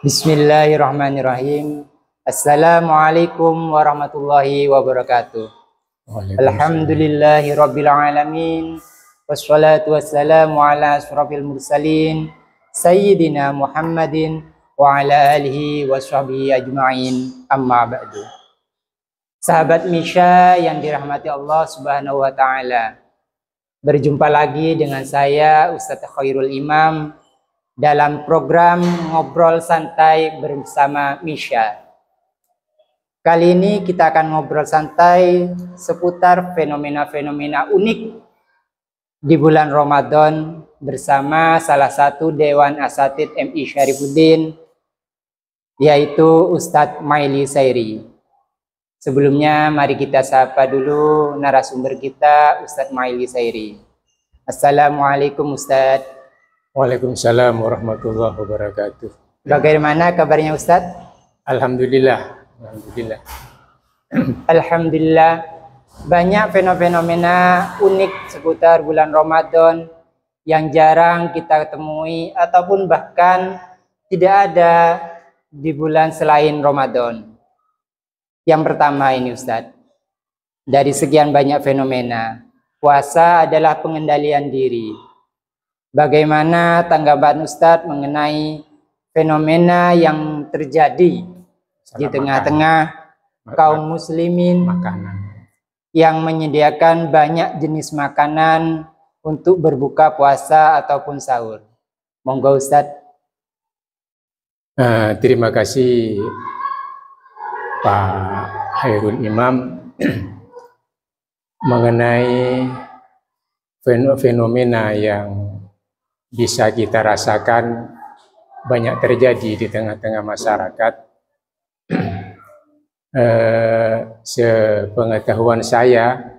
Bismillahirrahmanirrahim. Assalamualaikum warahmatullahi wabarakatuh. Alhamdulillahi rabbil alamin. Wassalatu wassalamu ala asyrafil mursalin Sayyidina Muhammadin wa ala alihi wa sahbihi ajma'in, amma ba'du. Sahabat Misha yang dirahmati Allah subhanahu wa ta'ala, berjumpa lagi dengan saya Ustadz Khairul Imam dalam program Ngobrol Santai bersama Misha. Kali ini kita akan ngobrol santai seputar fenomena-fenomena unik di bulan Ramadan bersama salah satu Dewan Asatidz MI Syarifuddin, yaitu Ustadz Maili Sairi. Sebelumnya mari kita sapa dulu narasumber kita, Ustadz Maili Sairi. Assalamualaikum Ustadz. Waalaikumsalam warahmatullahi wabarakatuh. Bagaimana kabarnya Ustadz? Alhamdulillah. Alhamdulillah. Banyak fenomena unik seputar bulan Ramadan yang jarang kita temui ataupun bahkan tidak ada di bulan selain Ramadan. Yang pertama ini Ustadz, dari sekian banyak fenomena, puasa adalah pengendalian diri. Bagaimana tanggapan Ustadz mengenai fenomena yang terjadi di tengah-tengah kaum muslimin yang menyediakan banyak jenis makanan untuk berbuka puasa ataupun sahur? Monggo Ustadz. Terima kasih Pak Khairul Imam. Mengenai fenomena yang bisa kita rasakan banyak terjadi di tengah-tengah masyarakat. Sepengetahuan saya,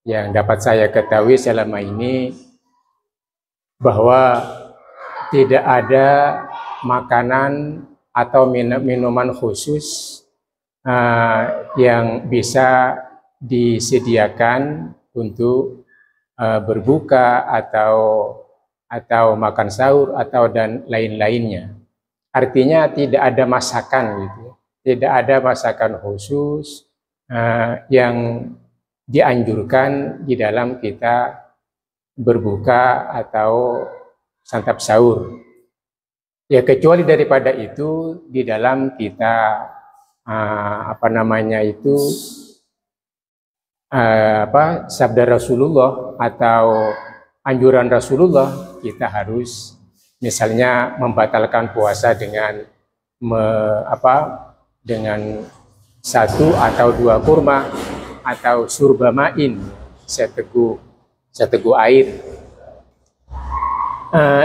yang dapat saya ketahui selama ini, bahwa tidak ada makanan atau minuman khusus yang bisa disediakan untuk berbuka atau makan sahur atau dan lain-lainnya. Artinya tidak ada masakan gitu. Tidak ada masakan khusus yang dianjurkan di dalam kita berbuka atau santap sahur. Ya kecuali daripada itu di dalam kita sabda Rasulullah atau anjuran Rasulullah, kita harus misalnya membatalkan puasa dengan dengan 1 atau 2 kurma atau surba ma'in, seteguk air.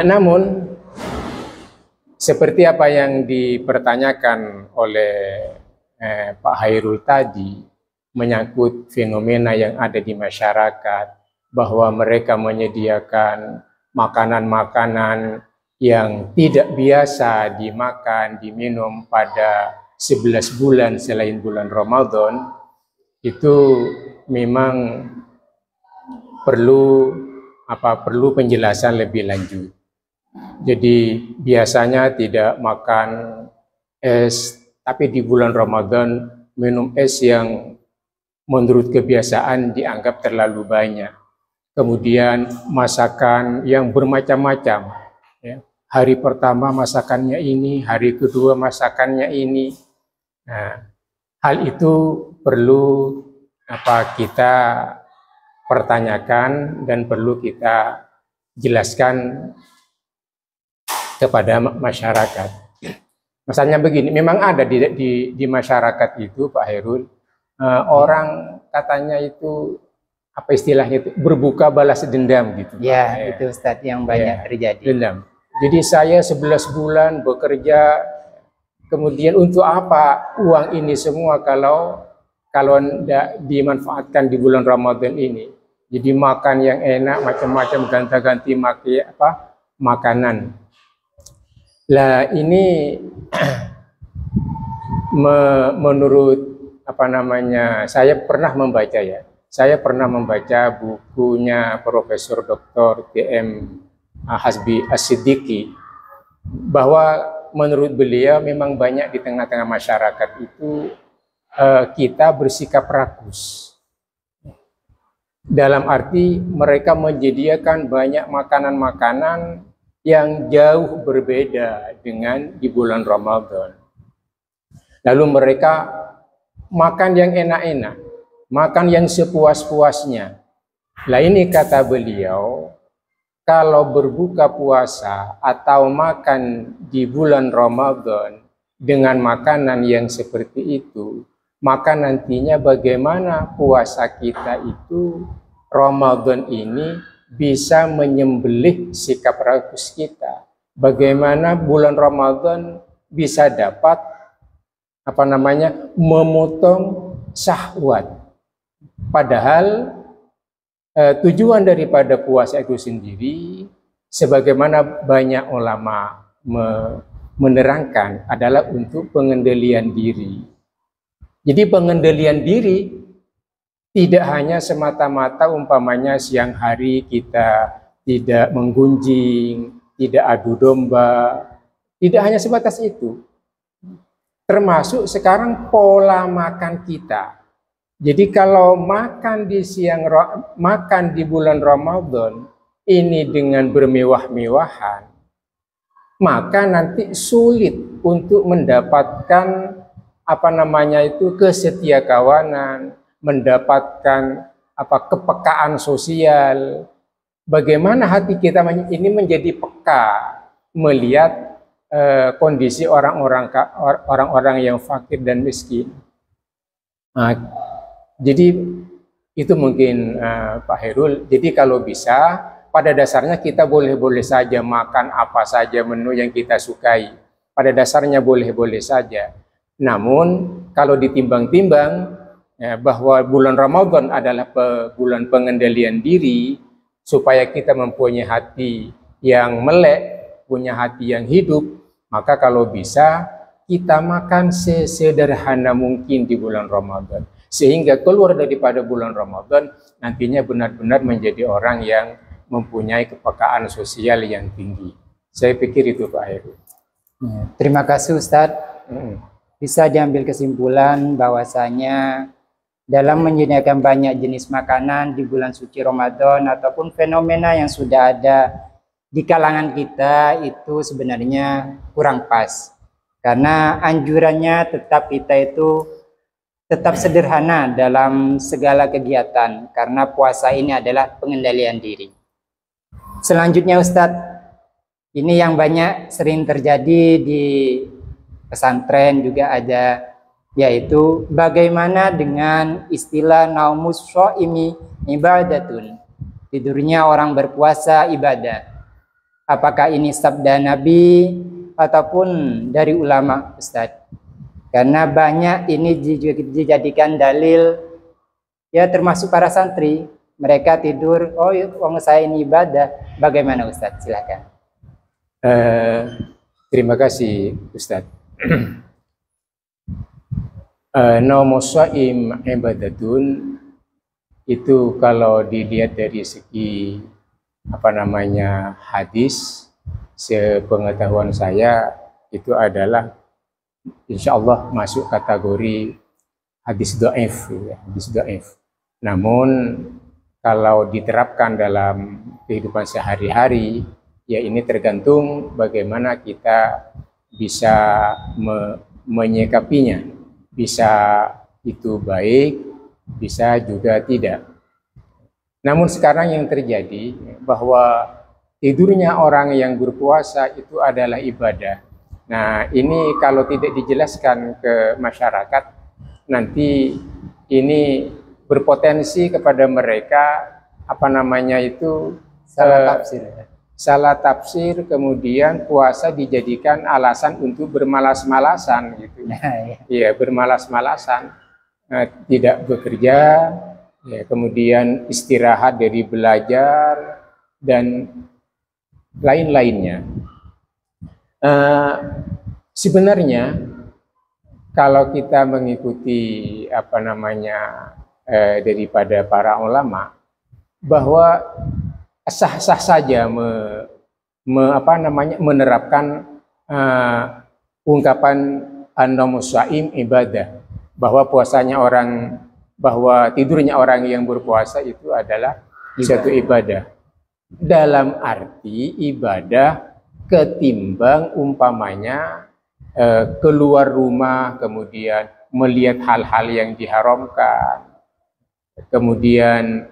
Namun seperti apa yang dipertanyakan oleh Pak Khairul tadi menyangkut fenomena yang ada di masyarakat, bahwa mereka menyediakan makanan-makanan yang tidak biasa dimakan, diminum pada 11 bulan selain bulan Ramadan, itu memang perlu penjelasan lebih lanjut. Jadi biasanya tidak makan es, tapi di bulan Ramadan minum es yang menurut kebiasaan dianggap terlalu banyak. Kemudian masakan yang bermacam-macam. Ya. Hari pertama masakannya ini, hari kedua masakannya ini. Nah, hal itu perlu kita pertanyakan dan perlu kita jelaskan kepada masyarakat. Misalnya begini, memang ada di masyarakat itu Pak Khairul, orang katanya itu apa istilahnya itu, berbuka balas dendam gitu. Ya, itu Ustadz yang banyak terjadi. Dendam. Jadi saya 11 bulan bekerja, kemudian untuk apa uang ini semua kalau tidak dimanfaatkan di bulan Ramadan ini. Jadi makan yang enak, macam-macam, ganti-ganti makanan. Lah ini menurut saya pernah membaca ya. Saya pernah membaca bukunya Profesor Dr. TM Hasbi As-Siddiqi, bahwa menurut beliau memang banyak di tengah-tengah masyarakat itu kita bersikap rakus. Dalam arti mereka menyediakan banyak makanan-makanan yang jauh berbeda dengan di bulan Ramadan. Lalu mereka makan yang enak-enak, makan yang sepuas-puasnya. Lah ini kata beliau, kalau berbuka puasa atau makan di bulan Ramadan dengan makanan yang seperti itu, maka nantinya bagaimana puasa kita itu Ramadan ini bisa menyembelih sikap rakus kita. Bagaimana bulan Ramadan bisa dapat memotong syahwat. Padahal tujuan daripada puasa itu sendiri, sebagaimana banyak ulama menerangkan, adalah untuk pengendalian diri. Jadi pengendalian diri tidak hanya semata-mata umpamanya siang hari kita tidak menggunjing, tidak adu domba, tidak hanya sebatas itu. Termasuk sekarang pola makan kita. Jadi kalau makan di bulan Ramadan ini dengan bermewah-mewahan, maka nanti sulit untuk mendapatkan kesetiakawanan, mendapatkan kepekaan sosial. Bagaimana hati kita ini menjadi peka melihat kondisi orang-orang yang fakir dan miskin. Jadi itu mungkin Pak Hairul. Jadi kalau bisa, pada dasarnya kita boleh-boleh saja makan apa saja menu yang kita sukai. Pada dasarnya boleh-boleh saja. Namun kalau ditimbang-timbang bahwa bulan Ramadan adalah bulan pengendalian diri, supaya kita mempunyai hati yang melek, punya hati yang hidup, maka kalau bisa kita makan sesederhana mungkin di bulan Ramadan. Sehingga keluar daripada bulan Ramadan nantinya benar-benar menjadi orang yang mempunyai kepekaan sosial yang tinggi. Saya pikir itu Pak Heru. Terima kasih Ustadz. Bisa diambil kesimpulan bahwasanya dalam menyediakan banyak jenis makanan di bulan suci Ramadan ataupun fenomena yang sudah ada di kalangan kita itu sebenarnya kurang pas. Karena anjurannya tetap sederhana dalam segala kegiatan, karena puasa ini adalah pengendalian diri. Selanjutnya Ustadz, ini yang banyak sering terjadi di pesantren juga ada, yaitu bagaimana dengan istilah naumus shaimi ibadatun, tidurnya orang berpuasa ibadah. Apakah ini sabda Nabi ataupun dari ulama Ustadz? Karena banyak ini dijadikan dalil, ya termasuk para santri, mereka tidur, oh saya ini ibadah. Bagaimana Ustadz? Silakan. Terima kasih Ustadz. Naumus shaim ibadatun itu kalau dilihat dari segi hadis, sepengetahuan saya itu adalah insya Allah masuk kategori hadis dhaif, hadis dhaif. Namun kalau diterapkan dalam kehidupan sehari-hari, ya ini tergantung bagaimana kita bisa menyikapinya. Bisa itu baik, bisa juga tidak. Namun sekarang yang terjadi bahwa tidurnya orang yang berpuasa itu adalah ibadah. Nah, ini kalau tidak dijelaskan ke masyarakat, nanti ini berpotensi kepada mereka salah tafsir, kemudian puasa dijadikan alasan untuk bermalas-malasan gitu. Iya, bermalas-malasan, tidak bekerja, ya, kemudian istirahat dari belajar dan lain-lainnya. Sebenarnya kalau kita mengikuti daripada para ulama, bahwa sah-sah saja menerapkan ungkapan an-naumus shaim ibadah, bahwa tidurnya orang yang berpuasa itu adalah suatu ibadah. Dalam arti ibadah ketimbang umpamanya keluar rumah kemudian melihat hal-hal yang diharamkan, kemudian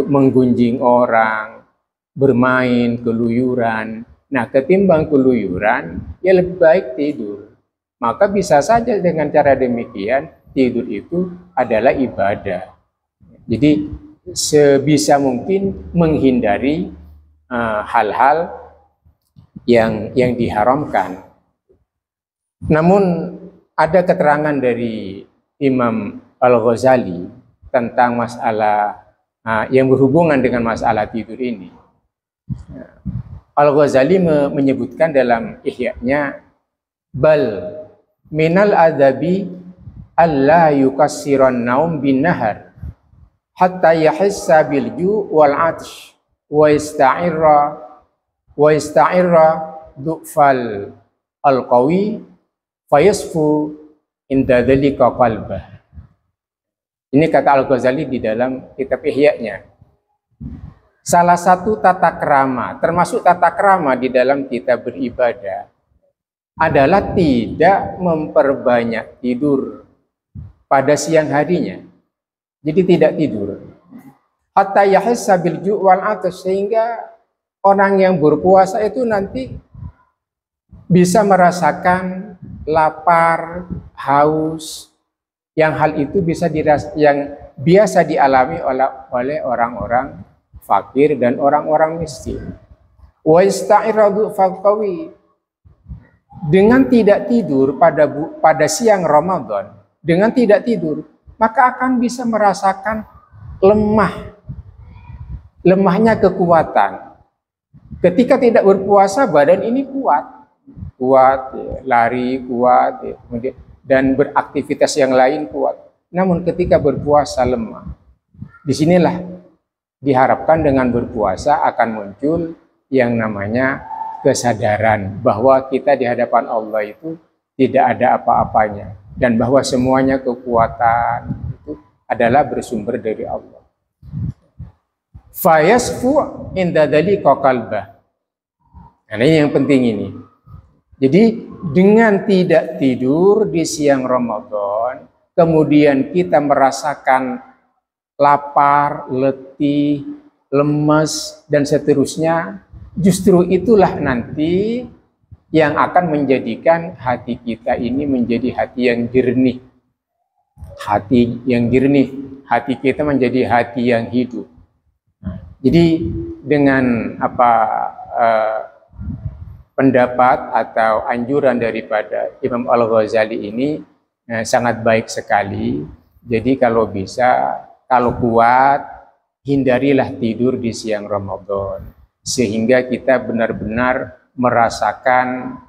menggunjing orang, bermain, keluyuran. Nah, ketimbang keluyuran, ya lebih baik tidur. Maka bisa saja dengan cara demikian, tidur itu adalah ibadah. Jadi, sebisa mungkin menghindari hal-hal yang diharamkan. Namun, ada keterangan dari Imam Al-Ghazali tentang masalah yang berhubungan dengan masalah tidur ini. Al-Ghazali menyebutkan dalam Ihya-nya, bal minal adabi alla yukassiran naum bin nahar hatta yahissa bil ju' wal 'atsh wa ista'irra du'fal al-qawi fayasfu inda dzalika qalbah. Ini kata Al-Ghazali di dalam kitab Ihya-nya. Salah satu tata krama, termasuk tata krama di dalam kita beribadah, adalah tidak memperbanyak tidur pada siang harinya. Jadi tidak tidur. Hatta yahissa bil ju' wal 'atsh, sehingga orang yang berpuasa itu nanti bisa merasakan lapar, haus, yang hal itu yang biasa dialami oleh orang-orang fakir dan orang-orang miskin. Wa ista'iradu faqawi, dengan tidak tidur pada siang Ramadan, dengan tidak tidur, maka akan bisa merasakan lemahnya kekuatan. Ketika tidak berpuasa, badan ini kuat, lari kuat, kemudian dan beraktivitas yang lain kuat. Namun ketika berpuasa lemah. Disinilah diharapkan dengan berpuasa akan muncul yang namanya kesadaran bahwa kita di hadapan Allah itu tidak ada apa-apanya, dan bahwa semuanya kekuatan itu adalah bersumber dari Allah. Fayasfu inda dzalika qalbah. Nah, ini yang penting ini. Jadi dengan tidak tidur di siang Ramadan, kemudian kita merasakan lapar, letih, lemas, dan seterusnya, justru itulah nanti yang akan menjadikan hati kita ini menjadi hati yang jernih. Hati yang jernih, hati kita menjadi hati yang hidup. Jadi dengan pendapat atau anjuran daripada Imam Al-Ghazali ini sangat baik sekali. Jadi kalau bisa, kalau kuat, hindarilah tidur di siang Ramadan, sehingga kita benar-benar merasakan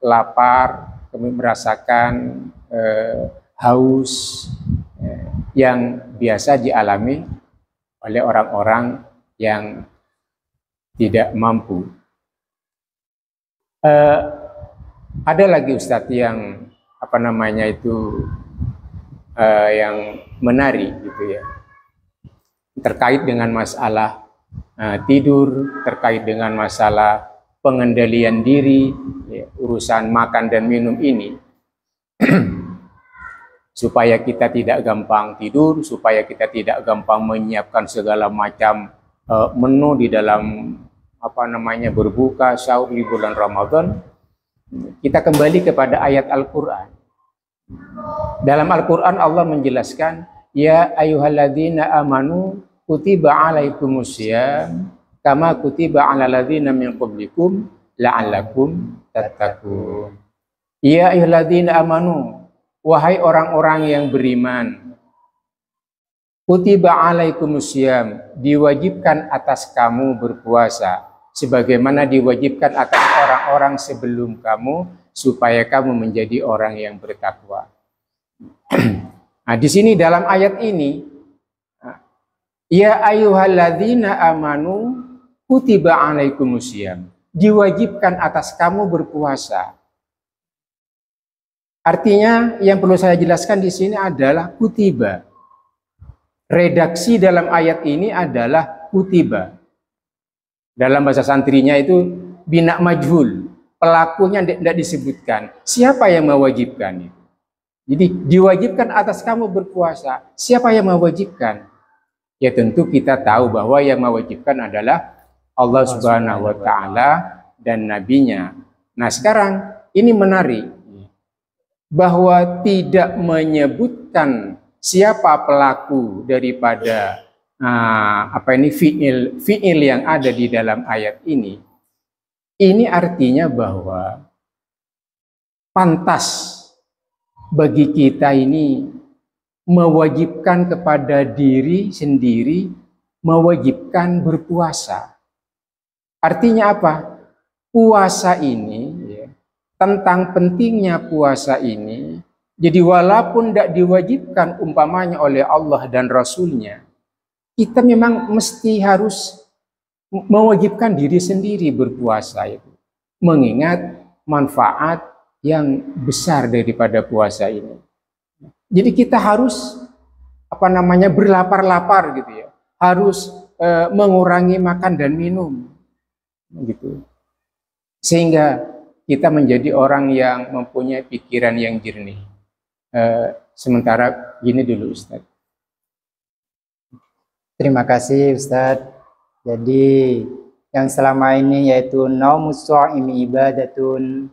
lapar, merasakan haus yang biasa dialami oleh orang-orang yang tidak mampu. Ada lagi Ustadz yang yang menarik gitu ya, terkait dengan masalah tidur, terkait dengan masalah pengendalian diri, ya, urusan makan dan minum ini, supaya kita tidak gampang tidur, supaya kita tidak gampang menyiapkan segala macam menu di dalam berbuka sahur di bulan Ramadan. Kita kembali kepada ayat Al-Quran. Dalam Al-Quran Allah menjelaskan, ya ayyuhalladzina amanu kutiba alaikumussyam kama kutiba alal ladzina min qablikum la'allakum tattaqun. Ya ayyuhalladzina amanu, wahai orang-orang yang beriman, kutiba alaikumussyam, diwajibkan atas kamu berpuasa sebagaimana diwajibkan atas orang-orang sebelum kamu, supaya kamu menjadi orang yang bertakwa. Nah, di sini dalam ayat ini, ya ayyuhalladzina amanu kutiba alaikumussyam, diwajibkan atas kamu berpuasa. Artinya yang perlu saya jelaskan di sini adalah kutiba. Redaksi dalam ayat ini adalah kutiba. Dalam bahasa santrinya itu bina majhul. Pelakunya tidak disebutkan. Siapa yang mewajibkan itu? Jadi diwajibkan atas kamu berpuasa. Siapa yang mewajibkan? Ya tentu kita tahu bahwa yang mewajibkan adalah Allah Subhanahu wa Ta'ala dan Nabi-Nya. Nah sekarang ini menarik bahwa tidak menyebutkan siapa pelaku daripada fiil yang ada di dalam ayat ini. Ini artinya bahwa pantas bagi kita ini mewajibkan kepada diri sendiri, mewajibkan berpuasa. Artinya apa? Puasa ini, tentang pentingnya puasa ini, jadi walaupun tidak diwajibkan umpamanya oleh Allah dan Rasul-Nya, kita memang mesti harus mewajibkan diri sendiri berpuasa itu. Mengingat manfaat yang besar daripada puasa ini. Jadi kita harus berlapar-lapar gitu ya. Harus mengurangi makan dan minum. Gitu. Sehingga kita menjadi orang yang mempunyai pikiran yang jernih. Sementara gini dulu Ustaz. Terima kasih Ustadz. Jadi yang selama ini yaitu naumus shaimi ibadatun,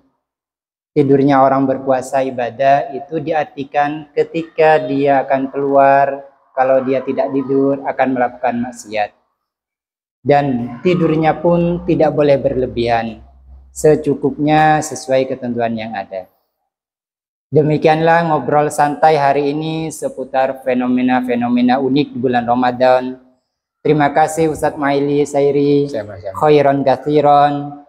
tidurnya orang berpuasa ibadah, itu diartikan ketika dia akan keluar, kalau dia tidak tidur akan melakukan maksiat. Dan tidurnya pun tidak boleh berlebihan, secukupnya sesuai ketentuan yang ada. Demikianlah ngobrol santai hari ini seputar fenomena-fenomena unik di bulan Ramadan. Terima kasih Ustadz Maili Sairi, khairan katsiran.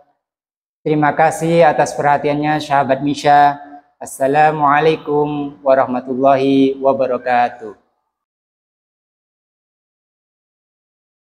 Terima kasih atas perhatiannya sahabat Misha. Assalamualaikum warahmatullahi wabarakatuh.